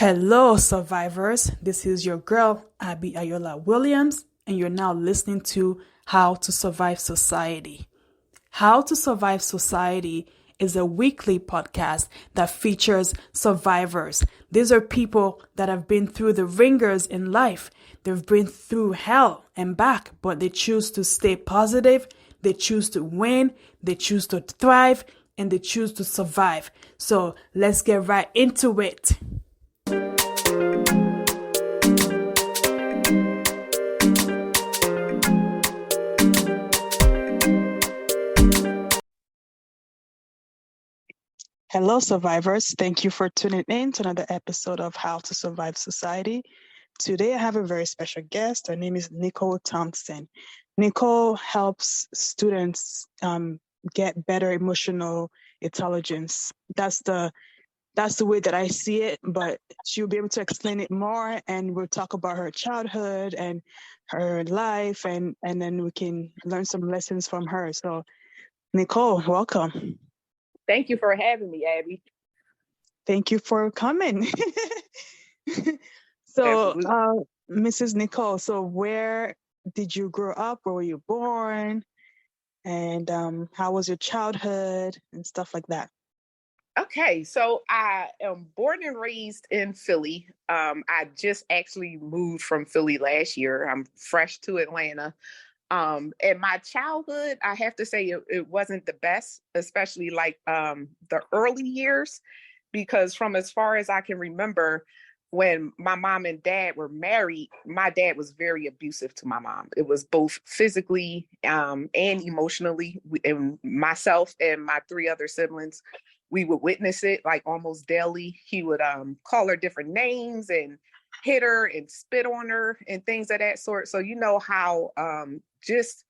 Hello, survivors. This is your girl, Abby Ayola Williams, and you're now listening to How to Survive Society. How to Survive Society is a weekly podcast that features survivors. These are people that have been through the ringers in life. They've been through hell and back, but they choose to stay positive. They choose to win. They choose to thrive, and they choose to survive. So let's get right into it. Hello, survivors. Thank you for tuning in to another episode of How to Survive Society. Today, I have a very special guest. Her name is Nicole Thompson. Nicole helps students get better emotional intelligence. That's the way that I see it, but she'll be able to explain it more, and we'll talk about her childhood and her life, and then we can learn some lessons from her. So, Nicole, welcome. Thank you for having me, Abby. Thank you for coming. So, Mrs. Nicole, so where did you grow up? Where were you born? And how was your childhood and stuff like that? Okay, so I am born and raised in Philly. I just actually moved from Philly last year. I'm fresh to Atlanta. And my childhood, I have to say it wasn't the best, especially like the early years, because from as far as I can remember, when my mom and dad were married, my dad was very abusive to my mom. It was both physically and emotionally. And myself and my three other siblings, we would witness it like almost daily. He would call her different names and hit her and spit on her and things of that sort. So you know how just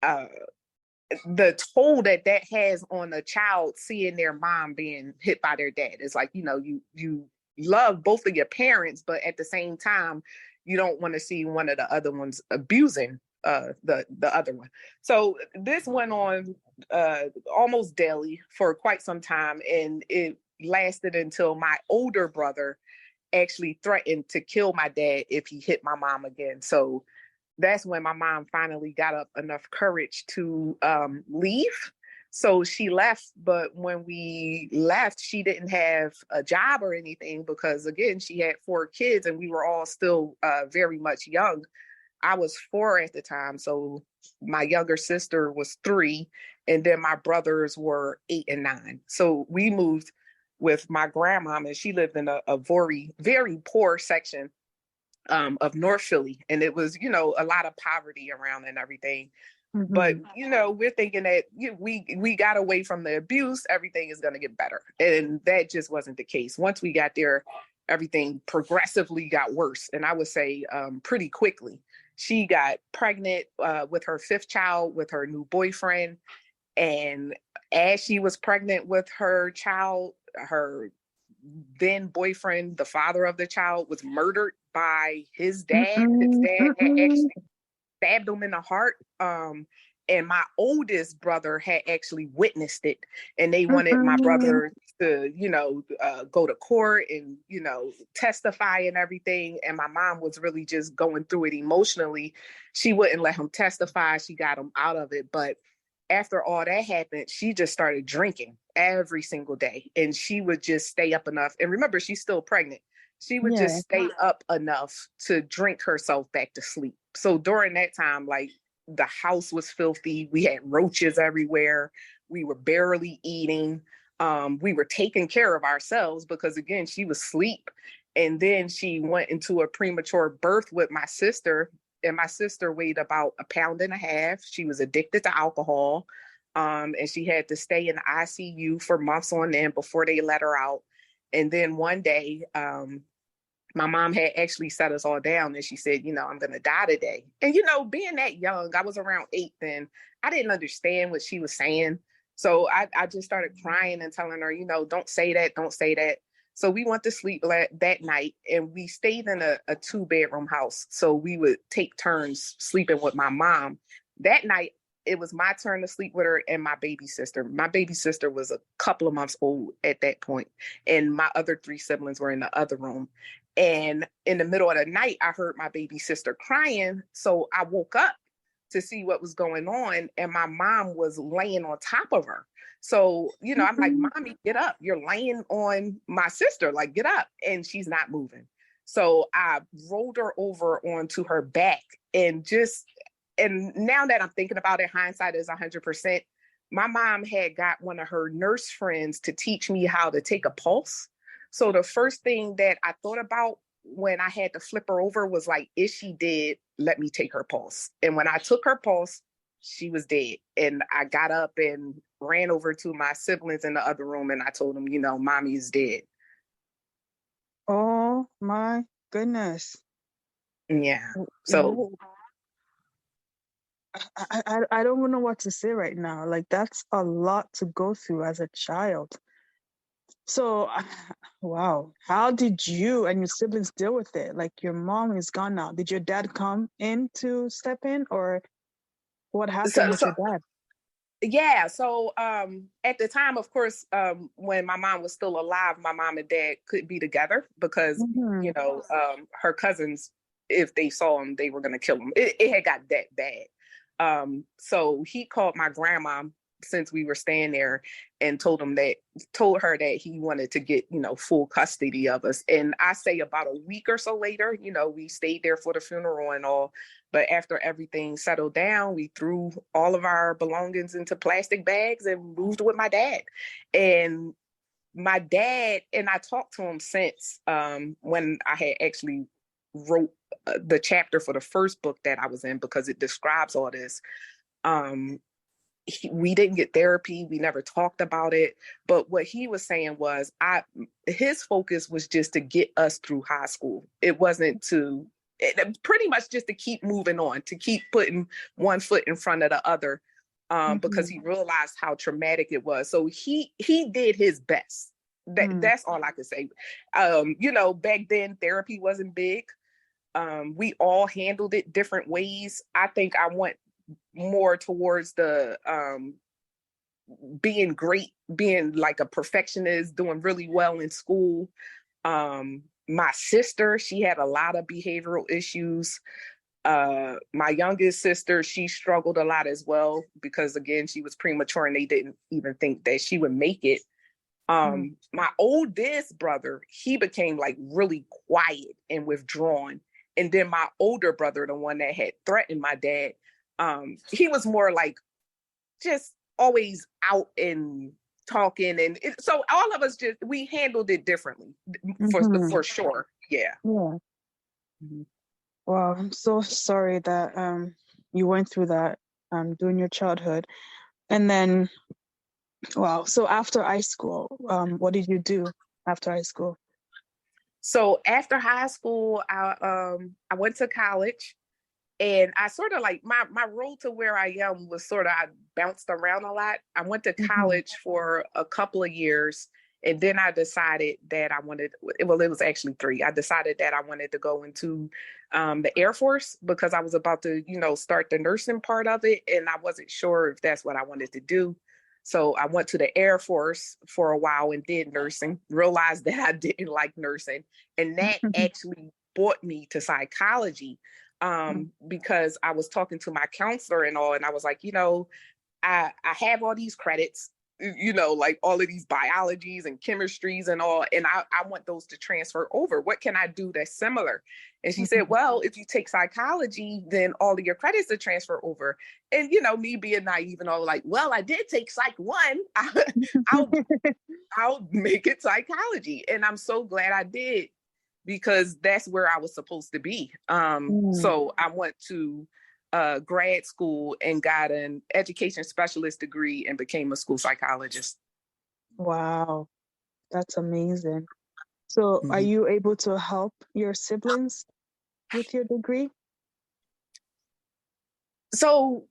the toll that has on a child seeing their mom being hit by their dad. It's like, you love both of your parents, but at the same time, you don't want to see one of the other ones abusing the other one. So this went on almost daily for quite some time, and it lasted until my older brother actually threatened to kill my dad if he hit my mom again. So that's when my mom finally got up enough courage to leave. So she left, but when we left, she didn't have a job or anything because, again, she had 4 kids and we were all still very much young. I was 4 at the time, so my younger sister was 3, and then my brothers were 8 and 9. So we moved with my grandma, and she lived in a very, very poor section of North Philly. And it was, a lot of poverty around and everything. Mm-hmm. But, we're thinking that we got away from the abuse, everything is going to get better. And that just wasn't the case. Once we got there, everything progressively got worse. And I would say pretty quickly. She got pregnant with her 5th child with her new boyfriend. And as she was pregnant with her child, her then boyfriend, the father of the child, was murdered by his dad. His dad had actually stabbed him in the heart. And my oldest brother had actually witnessed it. And they wanted my brother to, go to court and, testify and everything. And my mom was really just going through it emotionally. She wouldn't let him testify. She got him out of it. But after all that happened, she just started drinking every single day. And she would just stay up enough. And remember, she's still pregnant. She would just stay up enough to drink herself back to sleep. So during that time, like, the house was filthy. We had roaches everywhere. We were barely eating. We were taking care of ourselves because, again, she was asleep. And then she went into a premature birth with my sister. And my sister weighed about 1.5 pounds. She was addicted to alcohol. And she had to stay in the ICU for months on end before they let her out. And then one day, my mom had actually set us all down and she said, I'm going to die today. And, being that young, I was around 8 then, I didn't understand what she was saying. So I just started crying and telling her, don't say that, don't say that. So we went to sleep that night, and we stayed in a 2-bedroom house. So we would take turns sleeping with my mom. That night, it was my turn to sleep with her and my baby sister. My baby sister was a couple of months old at that point, and my other 3 siblings were in the other room. And in the middle of the night, I heard my baby sister crying. So I woke up to see what was going on, and my mom was laying on top of her. So, I'm like, Mommy, get up. You're laying on my sister. Like, get up. And she's not moving. So I rolled her over onto her back and now that I'm thinking about it, hindsight is 100%. My mom had got one of her nurse friends to teach me how to take a pulse. So the first thing that I thought about when I had to flip her over was like, if she did, let me take her pulse. And when I took her pulse, she was dead. And I got up and ran over to my siblings in the other room, and I told them, Mommy is dead. Oh my goodness. Yeah. So I don't know what to say right now. Like, that's a lot to go through as a child. So, wow. How did you and your siblings deal with it? Like, your mom is gone now. Did your dad come in to step in, or what happened with your dad? Yeah. So at the time, of course, when my mom was still alive, my mom and dad couldn't be together because, her cousins, if they saw him, they were going to kill him. It had got that bad. So he called my grandma since we were staying there and told her that he wanted to get, full custody of us. And I say about a week or so later, we stayed there for the funeral and all. But after everything settled down, we threw all of our belongings into plastic bags and moved with my dad. And my dad, and I talked to him since when I had actually wrote the chapter for the first book that I was in, because it describes all this. We didn't get therapy. We never talked about it. But what he was saying was his focus was just to get us through high school. It wasn't pretty much just to keep moving on, to keep putting one foot in front of the other, because he realized how traumatic it was. So he did his best. That's all I could say. Back then therapy wasn't big. We all handled it different ways. I think I went more towards the being great, being like a perfectionist, doing really well in school. My sister, she had a lot of behavioral issues. My youngest sister, she struggled a lot as well because, again, she was premature and they didn't even think that she would make it. My oldest brother, he became like really quiet and withdrawn. And then my older brother, the one that had threatened my dad, he was more like just always out and talking. And so all of us we handled it differently for sure. Yeah. Wow, I'm so sorry that you went through that during your childhood. And then, wow. So after high school, what did you do after high school? So after high school, I went to college, and I sort of like my road to where I am was sort of, I bounced around a lot. I went to college for a couple of years, and then I decided that it was actually 3. I decided that I wanted to go into the Air Force because I was about to, start the nursing part of it, and I wasn't sure if that's what I wanted to do. So I went to the Air Force for a while and did nursing, realized that I didn't like nursing. And that actually brought me to psychology, because I was talking to my counselor and all, and I was like, I have all these credits, like all of these biologies and chemistries and all, and I want those to transfer over. What can I do that's similar? And she said, well, if you take psychology, then all of your credits are transfer over. And, me being naive and all, like, well, I did take Psych 1. I'll make it psychology. And I'm so glad I did, because that's where I was supposed to be. So I went to grad school and got an education specialist degree and became a school psychologist. Wow, that's amazing. So are you able to help your siblings with your degree? So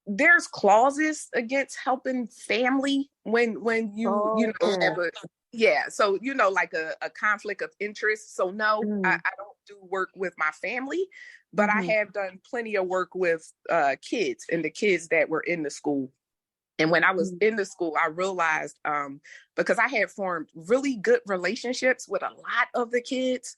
there's clauses against helping family when you have a, yeah. So, like a conflict of interest. So no, I don't do work with my family, but I have done plenty of work with kids and the kids that were in the school. And when I was in the school, I realized because I had formed really good relationships with a lot of the kids.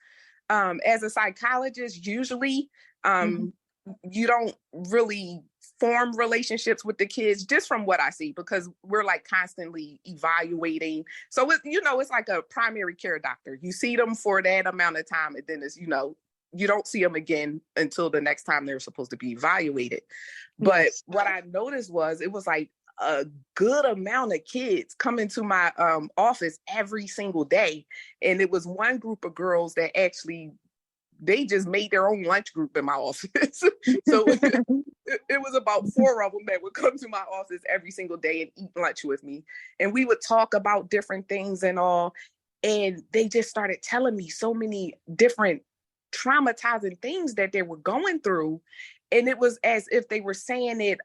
As a psychologist, usually you don't really form relationships with the kids, just from what I see, because we're like constantly evaluating. So it's like a primary care doctor. You see them for that amount of time, and then it's, you don't see them again until the next time they're supposed to be evaluated. But what I noticed was it was like a good amount of kids come into my office every single day. And it was one group of girls that actually, they just made their own lunch group in my office. So it was about 4 of them that would come to my office every single day and eat lunch with me. And we would talk about different things and all. And they just started telling me so many different traumatizing things that they were going through. And it was as if they were saying it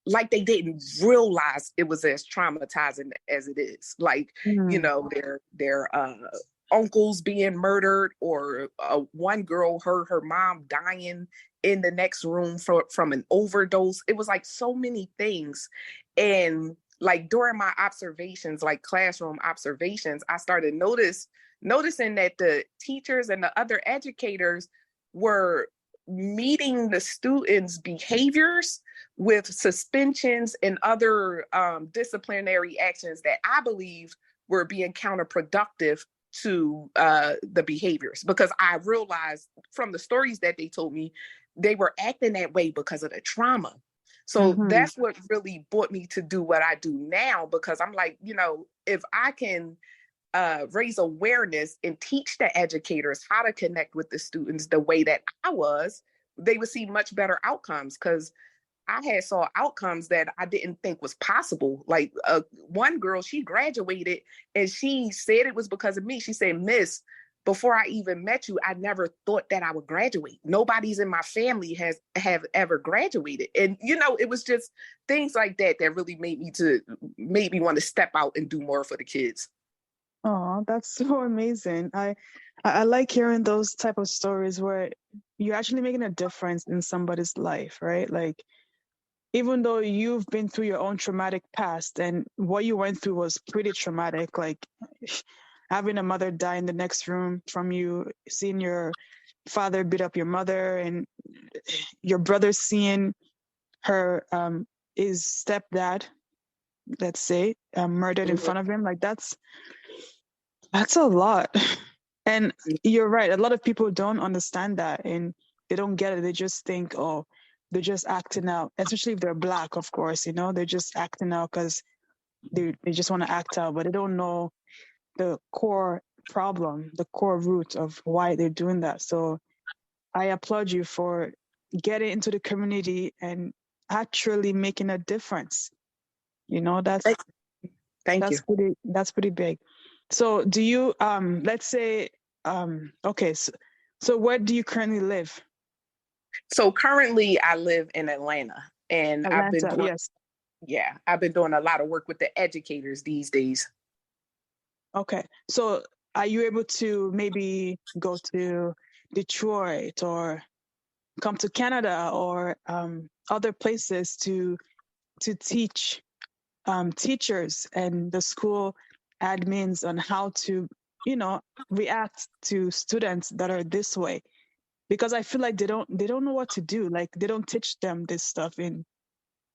like they didn't realize it was as traumatizing as it is. Like, their uncles being murdered, or one girl heard her mom dying in the next room from an overdose. It was like so many things. And like during my observations, like classroom observations, I started noticing that the teachers and the other educators were meeting the students' behaviors with suspensions and other disciplinary actions that I believe were being counterproductive to the behaviors, because I realized from the stories that they told me, they were acting that way because of the trauma. So that's what really brought me to do what I do now, because I'm like, if I can raise awareness and teach the educators how to connect with the students the way that I was, they would see much better outcomes. Because I had saw outcomes that I didn't think was possible. Like one girl, she graduated and she said it was because of me. She said, "Miss, before I even met you, I never thought that I would graduate. Nobody's in my family have ever graduated." And, it was just things like that that really made me want to step out and do more for the kids. Oh, that's so amazing. I like hearing those type of stories where you're actually making a difference in somebody's life, right? Like, even though you've been through your own traumatic past, and what you went through was pretty traumatic, like having a mother die in the next room from you, seeing your father beat up your mother, and your brother seeing her his stepdad, let's say, murdered in front of him. Like that's a lot. And you're right, a lot of people don't understand that, and they don't get it. They just think, oh, they're just acting out, especially if they're Black, of course, they're just acting out because they just want to act out, but they don't know the core problem, the core root of why they're doing that. So I applaud you for getting into the community and actually making a difference. Thank you. That's pretty big. So do you let's say okay, so where do you currently live? So currently I live in Atlanta, and I've been doing a lot of work with the educators these days. Okay. So are you able to maybe go to Detroit or come to Canada or other places to teach teachers and the school admins on how to, react to students that are this way? Because I feel like they don't know what to do. Like they don't teach them this stuff in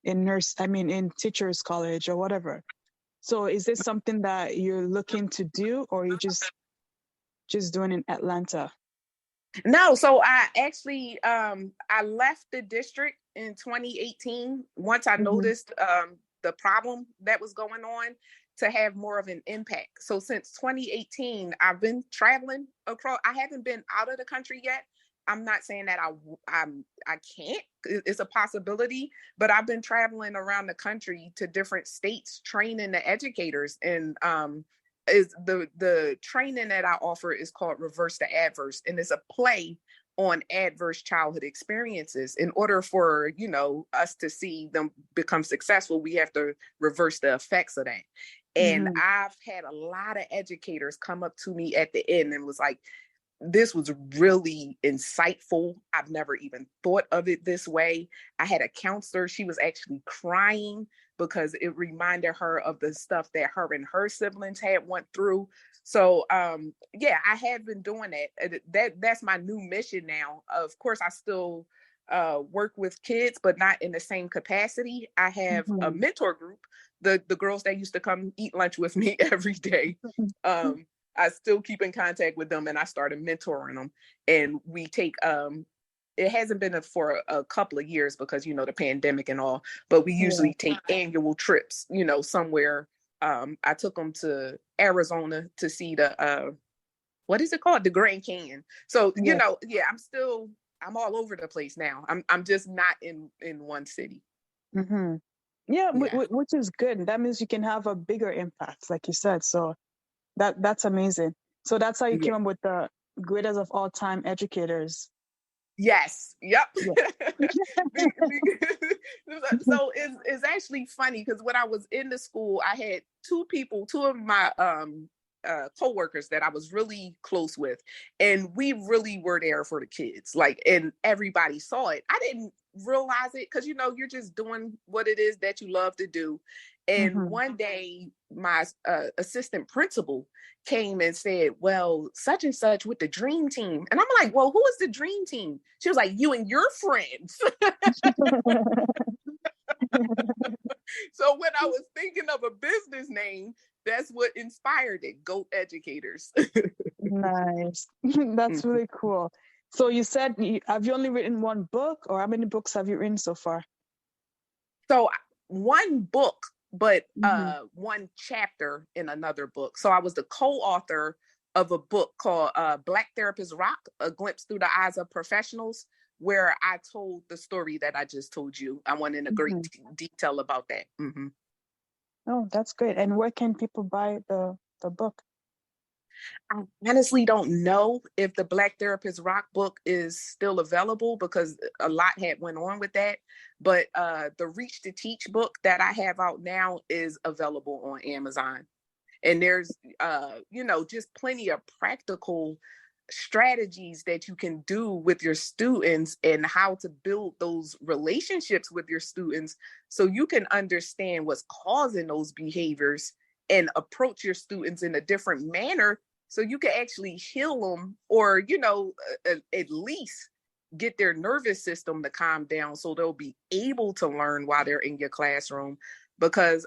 in teachers college or whatever. So is this something that you're looking to do, or are you just doing in Atlanta? No, so I actually I left the district in 2018 once I noticed the problem that was going on, to have more of an impact. So since 2018, I've been traveling across. I haven't been out of the country yet. I'm not saying that I can't. It's a possibility, but I've been traveling around the country to different states, training the educators. And is the training that I offer is called Reverse the Adverse, and it's a play on adverse childhood experiences. In order for us to see them become successful, we have to reverse the effects of that. And I've had a lot of educators come up to me at the end and was like, this was really insightful. I've never even thought of it this way. I had a counselor. She was actually crying because it reminded her of the stuff that her and her siblings had went through. So yeah, I have been doing that. That's my new mission now. Of course, I still work with kids, but not in the same capacity. I have a mentor group, the girls that used to come eat lunch with me every day. I still keep in contact with them, and I started mentoring them. And we take it hasn't been for a couple of years because, you know, the pandemic and all, but we usually take annual trips, you know, somewhere. I took them to Arizona to see the, what is it called? The Grand Canyon. So, you know, I'm all over the place now. I'm just not in one city. Yeah, which is good. That means you can have a bigger impact, like you said. So that's amazing. So that's how you came up with the greatest of all time educators. Yes. Yep. Yeah. So it's actually funny because when I was in the school, I had two of my co-workers that I was really close with, and we really were there for the kids. Like, and everybody saw it. I didn't realize it because, you know, you're just doing what it is that you love to do. And one day my assistant principal came and said, well, such and such with the dream team. And I'm like, well, who is the dream team? She was like, you and your friends. So when I was thinking of a business name, that's what inspired it. GOAT Educators. Nice. That's really cool. So you said, have you only written one book, or how many books have you written so far? So one book, but one chapter in another book. So I was the co-author of a book called Black Therapists Rock, A Glimpse Through the Eyes of Professionals, where I told the story that I just told you. I went into great detail about that. Oh, that's great. And where can people buy the book? I honestly don't know if the Black Therapist Rock book is still available because a lot had went on with that. But the Reach to Teach book that I have out now is available on Amazon. And there's, you know, just plenty of practical strategies that you can do with your students and how to build those relationships with your students so you can understand what's causing those behaviors and approach your students in a different manner so you can actually heal them, or, you know, at least get their nervous system to calm down so they'll be able to learn while they're in your classroom. Because,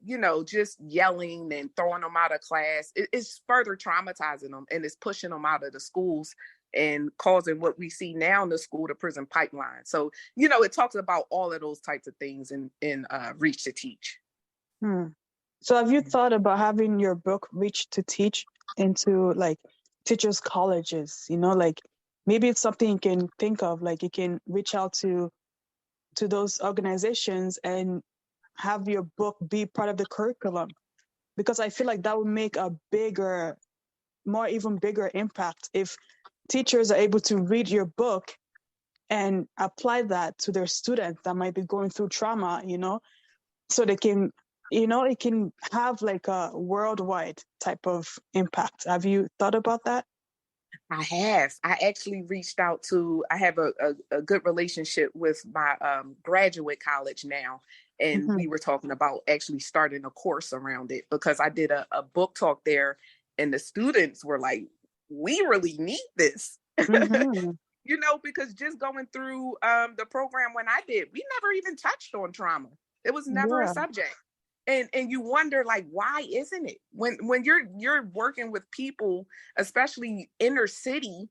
you know, just yelling and throwing them out of class, it's further traumatizing them, and it's pushing them out of the schools and causing what we see now in the school to prison pipeline. So, you know, it talks about all of those types of things in Reach to Teach. So have you thought about having your book Reach to Teach into like teachers' colleges? You know, like maybe it's something you can think of, like you can reach out to those organizations and have your book be part of the curriculum, because I feel like that would make a even bigger impact if teachers are able to read your book and apply that to their students that might be going through trauma, you know, so they can, you know, it can have like a worldwide type of impact. Have you thought about that? I have. I actually reached out to, I have a good relationship with my graduate college now. And we were talking about actually starting a course around it because I did a book talk there and the students were like, we really need this. You know, because just going through the program when I did, we never even touched on trauma. It was never a subject. And you wonder, like, why isn't it? When you're working with people, especially inner city,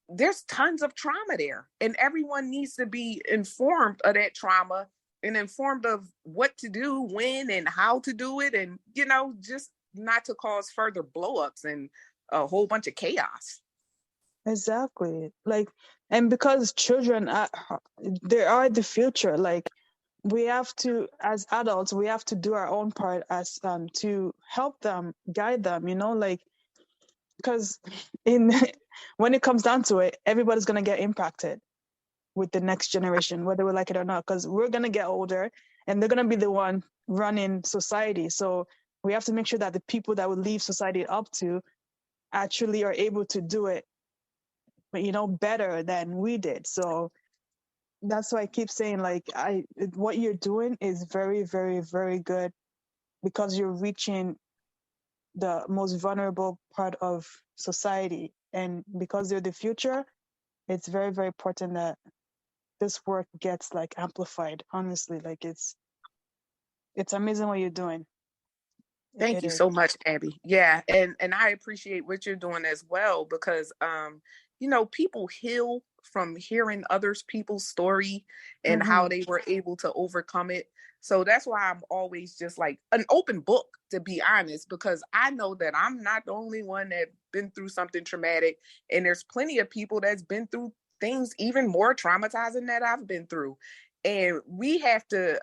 there's tons of trauma there. And everyone needs to be informed of that trauma and informed of what to do, when, and how to do it. And, you know, just not to cause further blowups and a whole bunch of chaos. Exactly. Like, and because children they are the future, like we have to, as adults, we have to do our own part as to help them, guide them, you know, like, because when it comes down to it, everybody's going to get impacted with the next generation, whether we like it or not, because we're going to get older and they're going to be the one running society. So we have to make sure that the people that we leave society up to actually are able to do it better than we did. So that's why I keep saying, like, what you're doing is very, very, very good, because you're reaching the most vulnerable part of society. And because they're the future, it's very, very important that this work gets like amplified. Honestly, like it's amazing what you're doing. Thank It you is. so much, Abby. Yeah, and I appreciate what you're doing as well, because people heal from hearing others people's story and how they were able to overcome it. So that's why I'm always just like an open book, to be honest, because I know that I'm not the only one that's been through something traumatic, and there's plenty of people that's been through things even more traumatizing that I've been through. And we have to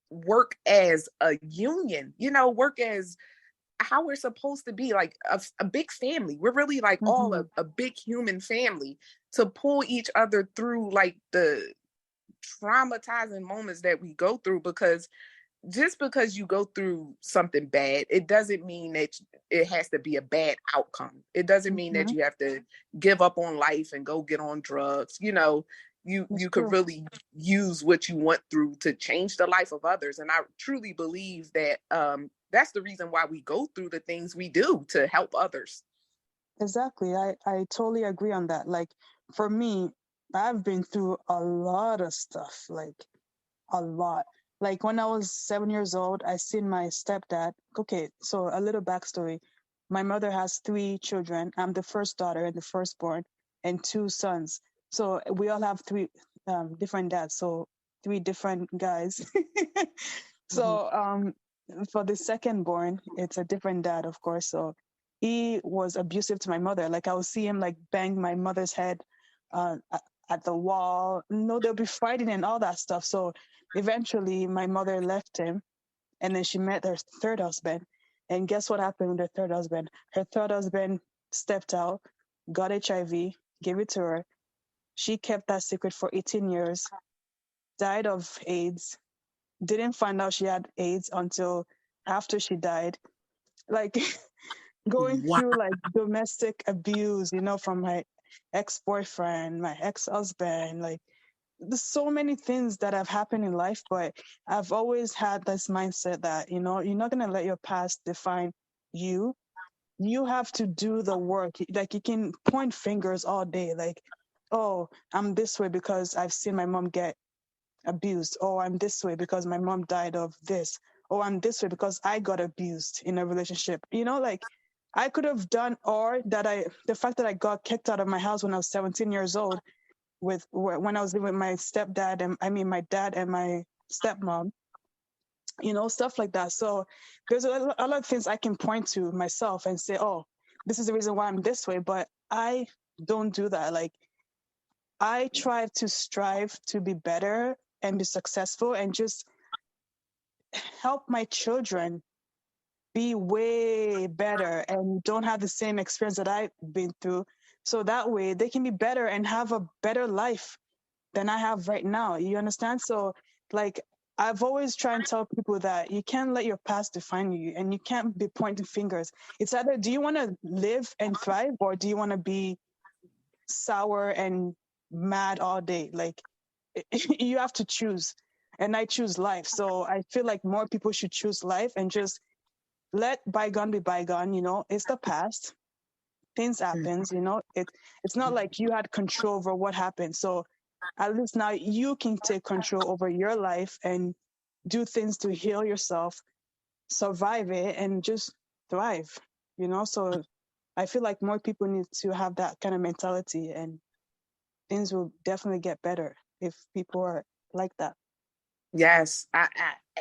work as a union, work as how we're supposed to be, like a big family. We're really like all a big human family, to pull each other through like the traumatizing moments that we go through. Because just because you go through something bad, it doesn't mean that it has to be a bad outcome. It doesn't mean that you have to give up on life and go get on drugs. You could really use what you went through to change the life of others. And I truly believe that that's the reason why we go through the things we do, to help others. Exactly. I totally agree on that. Like, for me, I've been through a lot of stuff, like a lot. Like, when I was 7 years old, I seen my stepdad. Okay, so a little backstory. My mother has 3 children. I'm the first daughter and the firstborn, and 2 sons. So we all have 3 different dads. So 3 different guys. So for the second born, it's a different dad, of course. So he was abusive to my mother. Like, I would see him like bang my mother's head at the wall. No, they'll be fighting and all that stuff. So eventually my mother left him, and then she met her third husband. And guess what happened with her third husband? Her third husband stepped out, got HIV, gave it to her. She kept that secret for 18 years, died of AIDS, didn't find out she had AIDS until after she died. Like, going Wow. through like domestic abuse, from my ex-boyfriend, my ex-husband. Like, there's so many things that have happened in life, but I've always had this mindset that, you're not going to let your past define you. You have to do the work. Like, you can point fingers all day, like, oh, I'm this way because I've seen my mom get abused. Oh, I'm this way because my mom died of this. Oh, I'm this way because I got abused in a relationship. Like, I could have done, or the fact that I got kicked out of my house when I was 17 years old, when I was living with my stepdad, and my dad and my stepmom, stuff like that. So there's a lot of things I can point to myself and say, oh, this is the reason why I'm this way. But I don't do that. Like, I try to strive to be better and be successful, and just help my children be way better and don't have the same experience that I've been through. So that way they can be better and have a better life than I have right now. You understand? So, like, I've always tried and tell people that you can't let your past define you, and you can't be pointing fingers. It's either, do you want to live and thrive, or do you want to be sour and mad all day? Like, you have to choose. And I choose life. So I feel like more people should choose life and just let bygone be bygone. It's the past. Things happens. It's not like you had control over what happened. So at least now you can take control over your life and do things to heal yourself, survive it, and just thrive. So I feel like more people need to have that kind of mentality, and things will definitely get better if people are like that. Yes, I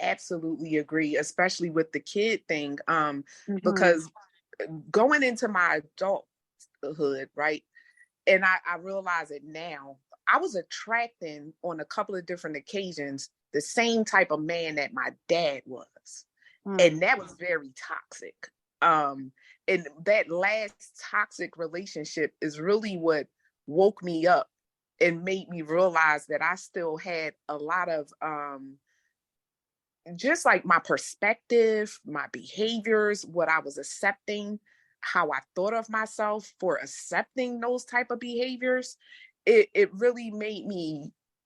absolutely agree, especially with the kid thing. Mm-hmm. Because going into my adulthood, right? And I realize it now, I was attracting on a couple of different occasions the same type of man that my dad was. And that was very toxic. And that last toxic relationship is really what woke me up and made me realize that I still had a lot of just like my perspective, my behaviors, what I was accepting how I thought of myself for accepting those type of behaviors, it really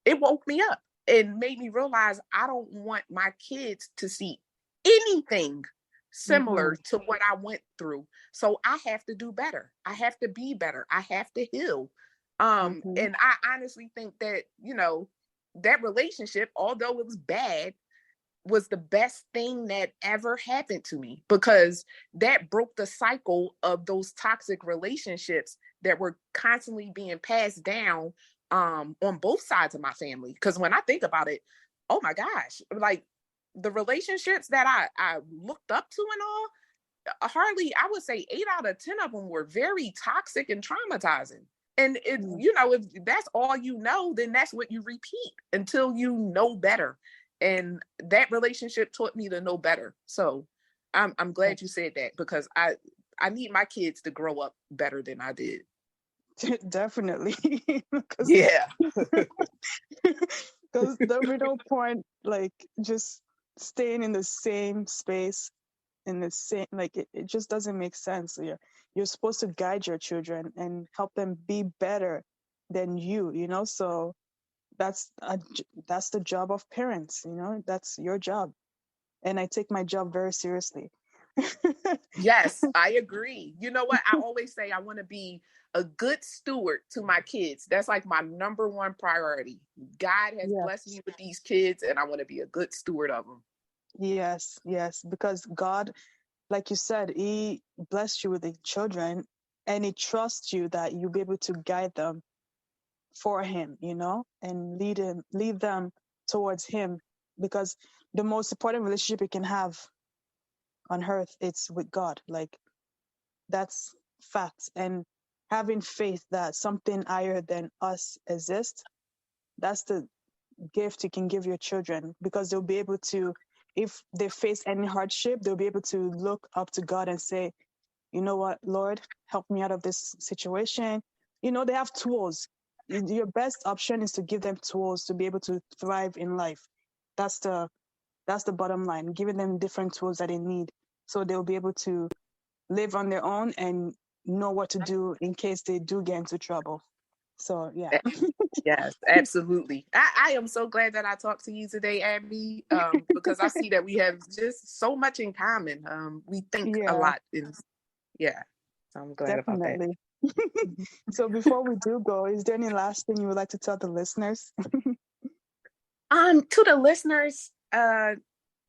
it woke me up and made me realize I don't want my kids to see anything similar to what I went through. So I have to do better. I have to be better. I have to heal. And I honestly think that, that relationship, although it was bad, was the best thing that ever happened to me, because that broke the cycle of those toxic relationships that were constantly being passed down on both sides of my family. Because when I think about it, oh my gosh, like the relationships that I looked up to and all, hardly, I would say 8 out of 10 of them were very toxic and traumatizing. And if that's all you know, then that's what you repeat until you know better. And that relationship taught me to know better. So I'm glad you said that, because I need my kids to grow up better than I did. Definitely. Yeah. Because there'll be no point like just staying in the same space, in the same, like it just doesn't make sense. You're supposed to guide your children and help them be better than you know. So that's the job of parents, that's your job. And I take my job very seriously. Yes, I agree. You know what? I always say I want to be a good steward to my kids. That's like my number one priority. God has blessed me with these kids, and I want to be a good steward of them. Yes, because God, like you said, he blessed you with the children, and he trusts you that you'll be able to guide them for him, and lead them towards him, because the most important relationship you can have on earth, it's with God. Like, that's facts. And having faith that something higher than us exists, that's the gift you can give your children, because they'll be able to, if they face any hardship, they'll be able to look up to God and say, you know what, Lord, help me out of this situation. They have tools. Your best option is to give them tools to be able to thrive in life. That's the bottom line, giving them different tools that they need, so they'll be able to live on their own and know what to do in case they do get into trouble. So, yeah. Yes, absolutely. I am so glad that I talked to you today, Abby, because I see that we have just so much in common. We think a lot. So I'm glad about that. So before we do go, is there any last thing you would like to tell the listeners? To the listeners,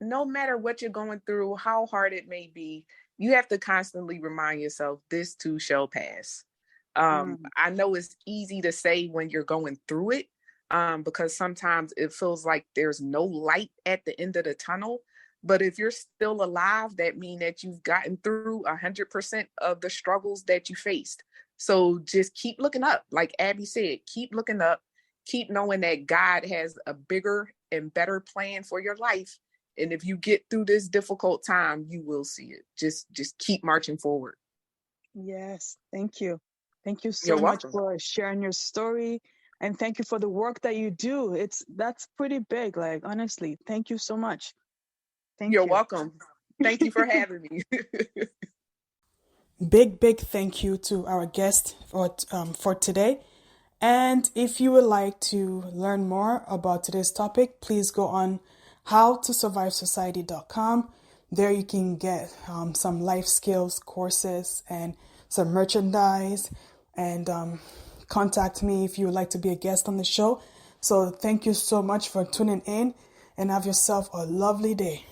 no matter what you're going through, how hard it may be, you have to constantly remind yourself, this too shall pass. I know it's easy to say when you're going through it, because sometimes it feels like there's no light at the end of the tunnel. But if you're still alive, that means that you've gotten through 100% of the struggles that you faced. So just keep looking up. Like Abby said, keep looking up, keep knowing that God has a bigger and better plan for your life. And if you get through this difficult time, you will see it. Just keep marching forward. Yes. Thank you. Thank you so much for sharing your story. And thank you for the work that you do. That's pretty big. Like, honestly, thank you so much. You're welcome. Thank you for having me. Big thank you to our guest for today. And if you would like to learn more about today's topic, please go on howtosurvivesociety.com. There you can get some life skills courses and some merchandise, and contact me if you would like to be a guest on the show. So thank you so much for tuning in, and have yourself a lovely day.